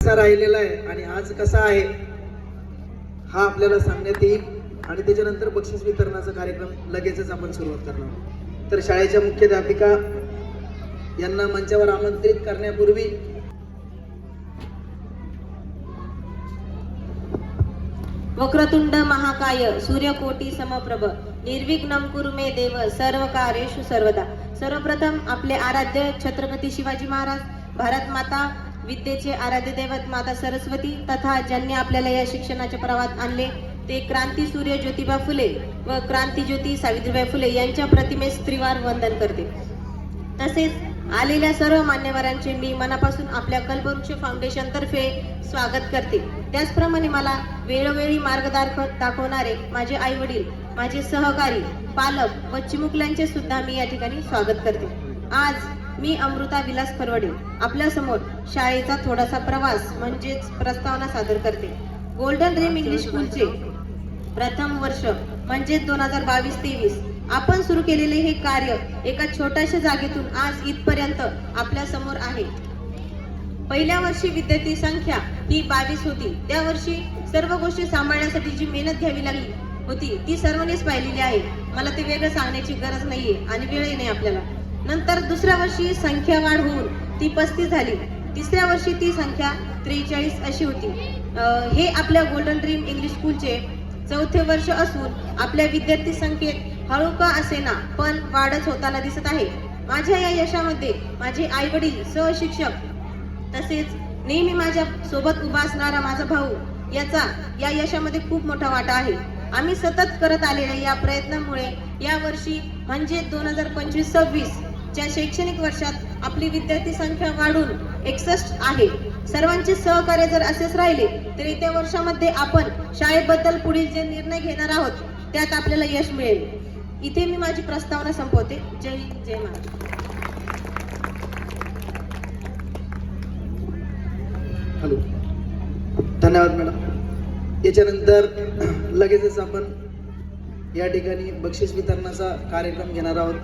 कसा राहिलेला आहे आणि आज कसा आहे हा आपल्याला सांगण्यात येईल आणि त्याच्यानंतर बक्षीस वितरणाचा कार्यक्रम लगेचच आपण सुरुवात करणार आहोत. तर शाळेच्या मुख्याध्यापिका यांना मंचावर आमंत्रित करण्यापूर्वी वक्रतुंड महाकाय सूर्यकोटी समप्रभ निर्विघ्नं कुरु मे देव सर्व कार्येषु सर्वदा. सर्वप्रथम आपले आराध्य छत्रपती शिवाजी महाराज, भारत माता, विद्येचे आराध्य दैवत माता सरस्वती तथा ज्यांनी आपल्याला या शिक्षणाच्या प्रवाहात आणले ते क्रांती सूर्य ज्योतिबा फुले व क्रांती ज्योती सावित्रीबाई फुले यांच्या प्रतिमेस त्रिवार वंदन करते. तसेच आलेल्या सर्व मान्यवरांचे मी मनापासून आपल्या कल्पवृक्ष फाउंडेशन तर्फे स्वागत करते. त्याचप्रमाणे मला वेळोवेळी मार्ग दाखवणारे माझे आई वडील, माझे सहकारी, पालक व चिमुकल्यांचे सुद्धा मी या ठिकाणी स्वागत करते. आज मी अमृता विलास फरवडे आपल्या समोर शाळेचा थोडासा प्रवास म्हणजेच प्रस्तावना सादर करते. गोल्डन ड्रीम इंग्लिश स्कूलचे प्रथम वर्ष म्हणजे 2022-23 आपण सुरू केलेले हे कार्य एका छोट्याशा जागेतून आज इथपर्यंत आपल्या समोर आहे. पहिल्या वर्षी विद्यार्थी संख्या ही 22 होती. त्या वर्षी सर्व गोष्टी सांभाळण्यासाठी जी मेहनत घ्यावी लागली होती ती सर्वांनीच पाहिलेली आहे. मला ते वेगळं सांगण्याची गरज नाहीये आणि वेळही नाही आपल्याला. नंतर दुसऱ्या वर्षी संख्या वाढ होऊन ती 35 झाली. तिसऱ्या वर्षी ती संख्या 43 अशी होती. हे आपल्या गोल्डन ड्रीम इंग्लिश स्कूलचे चौथे वर्ष असून आपल्या विद्यार्थी संख्येत हळू का असेना पण वाढच होताना दिसत आहे. माझ्या या यशामध्ये माझे आई वडील, सहशिक्षक तसेच नेहमी माझ्या सोबत उभा असणारा माझा भाऊ याचा या यशामध्ये खूप मोठा वाटा आहे. आम्ही सतत करत आलेल्या या प्रयत्नामुळे या वर्षी म्हणजे 2025-26 च्या शैक्षणिक वर्षात आपली विद्यार्थी संख्या वाढून 61 आहे. सर्वांचे सहकार्य जर असेच राहिले तर येत्या वर्षामध्ये आपण शाळेबद्दल पुढील जे निर्णय घेणार आहोत त्यात आपल्याला यश मिळेल. इथे मी माझी प्रस्तावना संपवते. जय हिंद, जय महाराष्ट्र. हॅलो, धन्यवाद मॅडम. याच्यानंतर लगेचच आपण या ठिकाणी बक्षीस वितरणाचा कार्यक्रम घेणार आहोत.